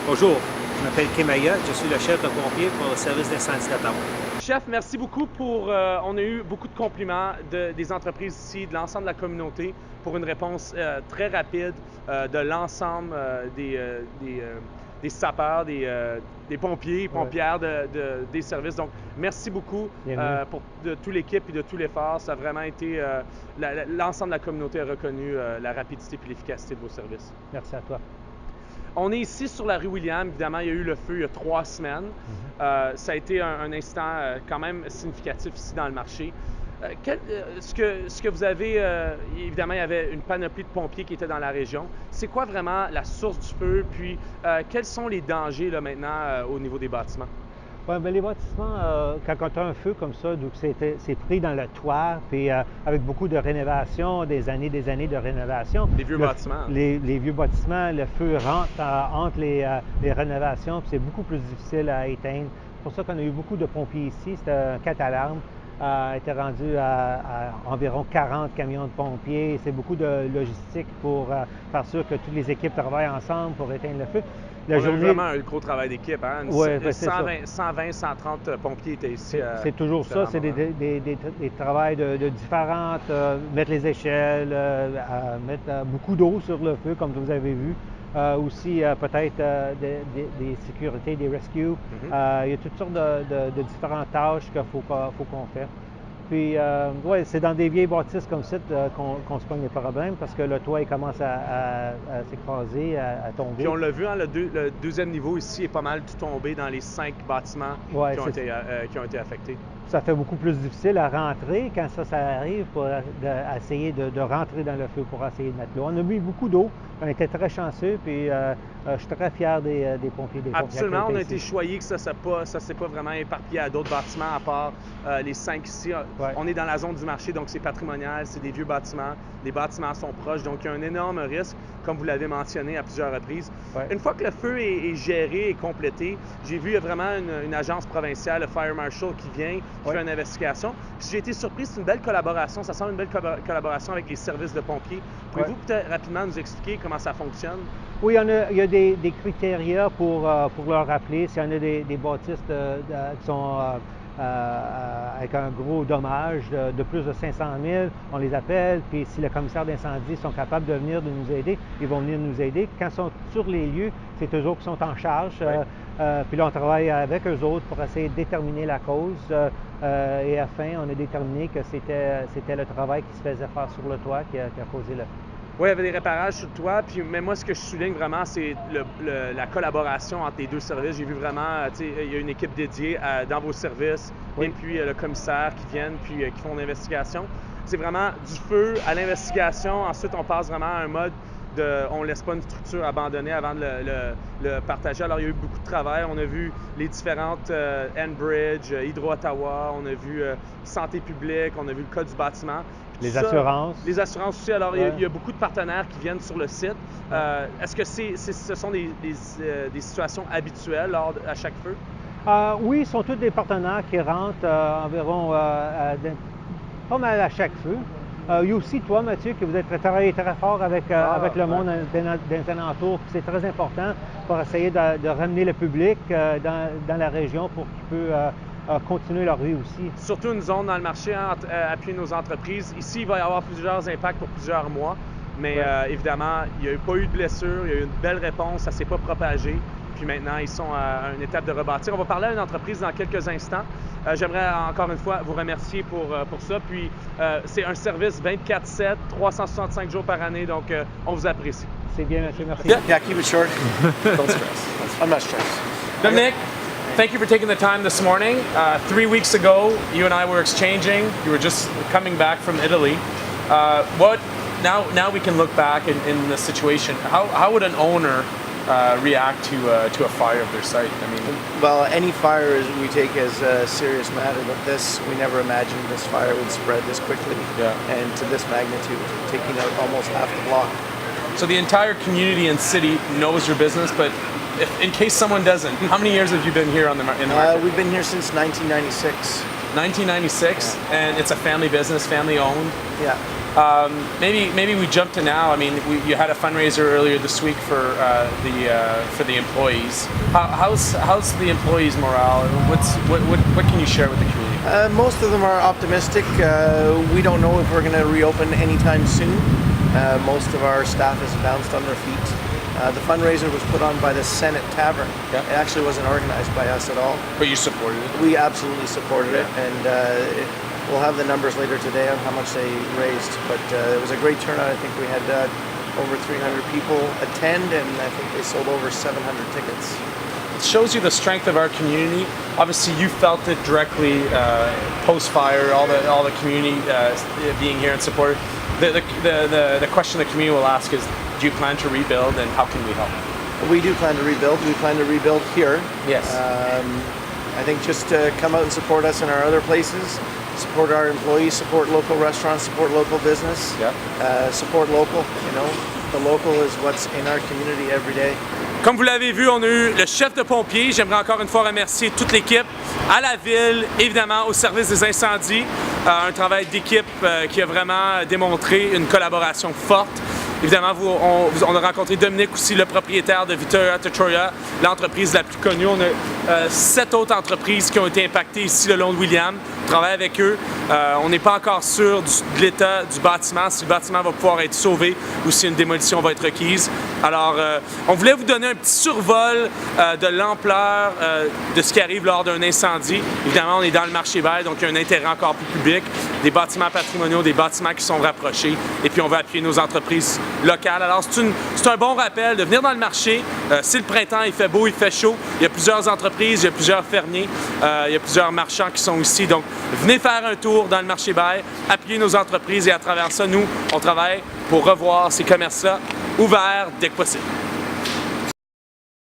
Bonjour, je m'appelle Kemaya, je suis le chef de pompier pour le service d'incendie d'Ottawa. Chef, merci beaucoup pour... on a eu beaucoup de compliments des entreprises ici, de l'ensemble de la communauté, pour une réponse très rapide de l'ensemble des sapeurs, des pompiers et pompières des services. Donc, merci beaucoup pour de toute l'équipe et de tout l'effort. Ça a vraiment été... l'ensemble de la communauté a reconnu la rapidité et l'efficacité de vos services. Merci à toi. On est ici sur la rue William. Évidemment, il y a eu le feu il y a 3 semaines. Ça a été un incident quand même significatif ici dans le marché. Ce que vous avez, évidemment, il y avait une panoplie de pompiers qui étaient dans la région. C'est quoi vraiment la source du feu? Puis, quels sont les dangers là, maintenant au niveau des bâtiments? Ouais, ben les bâtiments, quand on a un feu comme ça, donc c'est pris dans le toit, puis avec beaucoup de rénovation, des années de rénovation. Les vieux bâtiments. Les vieux bâtiments, le feu rentre entre les rénovations, puis c'est beaucoup plus difficile à éteindre. C'est pour ça qu'on a eu beaucoup de pompiers ici. C'était un 4 alarmes. Était rendu à environ 40 camions de pompiers. C'est beaucoup de logistique pour faire sûr que toutes les équipes travaillent ensemble pour éteindre le feu. On a eu vraiment un gros travail d'équipe. Hein? Ouais, 130 pompiers étaient ici. C'est toujours ça. C'est des travails de différentes, mettre les échelles, mettre beaucoup d'eau sur le feu, comme vous avez vu. Aussi, peut-être des sécurités, des rescues. Il y a toutes sortes de différentes tâches qu'il faut qu'on fait. Puis, ouais, c'est dans des vieilles bâtisses comme ça qu'on se pogne les problèmes parce que le toit il commence à s'écraser, à tomber. Puis on l'a vu, hein, le deuxième niveau ici est pas mal tout tombé dans les 5 bâtiments qui ont été affectés. Ça fait beaucoup plus difficile à rentrer quand ça arrive pour essayer de rentrer dans le feu pour essayer de mettre l'eau. On a mis beaucoup d'eau, on était très chanceux, puis je suis très fier des pompiers. Absolument, on a été choyés que ça ne s'est pas vraiment éparpillé à d'autres bâtiments à part les 5 ici. Ouais. On est dans la zone du marché, donc c'est patrimonial, c'est des vieux bâtiments, les bâtiments sont proches, donc il y a un énorme risque, comme vous l'avez mentionné à plusieurs reprises. Ouais. Une fois que le feu est géré et complété, j'ai vu il y a vraiment une agence provinciale, le Fire Marshal, qui vient, qui fait une investigation. Puis j'ai été surpris, c'est une belle collaboration, ça semble une belle collaboration avec les services de pompiers. Pouvez-vous peut-être rapidement nous expliquer comment ça fonctionne? Oui, il y a des critères pour leur rappeler. S'il y en a des bâtisses qui sont avec un gros dommage de plus de 500 000, on les appelle. Puis si le commissaire d'incendie sont capables de venir de nous aider, ils vont venir nous aider. Quand ils sont sur les lieux, c'est eux autres qui sont en charge. Puis là, on travaille avec eux autres pour essayer de déterminer la cause. Et à la fin, on a déterminé que c'était le travail qui se faisait faire sur le toit qui a causé le feu. Oui, il y avait des réparages sur le toit, mais moi, ce que je souligne vraiment, c'est la collaboration entre les deux services. J'ai vu vraiment, il y a une équipe dédiée dans vos services, et puis le commissaire qui viennent, puis qui font l'investigation. C'est vraiment du feu à l'investigation. Ensuite, on passe vraiment à un mode on ne laisse pas une structure abandonnée avant de le partager. Alors, il y a eu beaucoup de travail. On a vu les différentes Enbridge, Hydro-Ottawa, on a vu Santé publique, on a vu le cas du bâtiment. Les assurances. Les assurances aussi. Alors, il y a beaucoup de partenaires qui viennent sur le site. Est-ce que ce sont des situations habituelles à chaque feu? Oui, ce sont tous des partenaires qui rentrent environ pas mal à chaque feu. Il y a aussi toi, Mathieu, que vous êtes travaillé très fort avec le monde des alentours. C'est très important pour essayer de ramener le public dans la région pour qu'ils puissent continuer leur vie aussi. Surtout une zone dans le marché, appuyer nos entreprises. Ici, il va y avoir plusieurs impacts pour plusieurs mois, mais évidemment, il n'y a pas eu de blessures, il y a eu une belle réponse, ça ne s'est pas propagé. Puis maintenant, ils sont à une étape de rebâtir. On va parler à une entreprise dans quelques instants. J'aimerais encore une fois vous remercier pour ça. Puis c'est un service 24/7, 365 jours par année, donc on vous apprécie. C'est bien, Mathieu, merci. Yeah, keep it short. Don't stress. I'm not stressed. Dominic, thank you for taking the time this morning. 3 weeks ago, you and I were exchanging. You were just coming back from Italy. Now we can look back in the situation. How would an owner react to a fire of their site? I mean, well, any fire we take as a serious matter, but this, we never imagined this fire would spread this quickly and to this magnitude, taking out almost half the block. So the entire community and city knows your business, but in case someone doesn't, how many years have you been here in the market? We've been here since 1996. 1996, and it's a family business, family owned? Yeah. Maybe we jump to now. I mean, you had a fundraiser earlier this week for the employees. How's the employees' morale? What can you share with the community? Most of them are optimistic. We don't know if we're going to reopen anytime soon. Most of our staff has bounced on their feet. The fundraiser was put on by the Senate Tavern. Yeah. It actually wasn't organized by us at all. But you supported it. We absolutely supported it, and we'll have the numbers later today on how much they raised. But it was a great turnout. I think we had over 300 people attend, and I think they sold over 700 tickets. It shows you the strength of our community. Obviously, you felt it directly post-fire, all the community being here and supported. The question the community will ask is, do you plan to rebuild, and how can we help? We do plan to rebuild. We plan to rebuild here. Yes. I think just to come out and support us in our other places, support our employees, support local restaurants, support local business, support local. You know, the local is what's in our community every day. Comme vous l'avez vu, on a eu le chef de pompiers. J'aimerais encore une fois remercier toute l'équipe, à la ville, évidemment au service des incendies. Un travail d'équipe qui a vraiment démontré une collaboration forte. Évidemment, on a rencontré Dominique aussi, le propriétaire de Victoria Tutorial, l'entreprise la plus connue. On a 7 autres entreprises qui ont été impactées ici le long de William. On travaille avec eux. On n'est pas encore sûr de l'état du bâtiment, si le bâtiment va pouvoir être sauvé ou si une démolition va être requise. Alors, on voulait vous donner un petit survol de l'ampleur de ce qui arrive lors d'un incendie. Évidemment, on est dans le marché vert, donc il y a un intérêt encore plus public, des bâtiments patrimoniaux, des bâtiments qui sont rapprochés, et puis on va appuyer nos entreprises locales. Alors, c'est un bon rappel de venir dans le marché. C'est le printemps, il fait beau, il fait chaud. Il y a plusieurs entreprises, il y a plusieurs fermiers, il y a plusieurs marchands qui sont ici. Donc, venez faire un tour dans le marché vert, appuyer nos entreprises, et à travers ça, nous, on travaille pour revoir ces commerces-là ouverts dès que possible.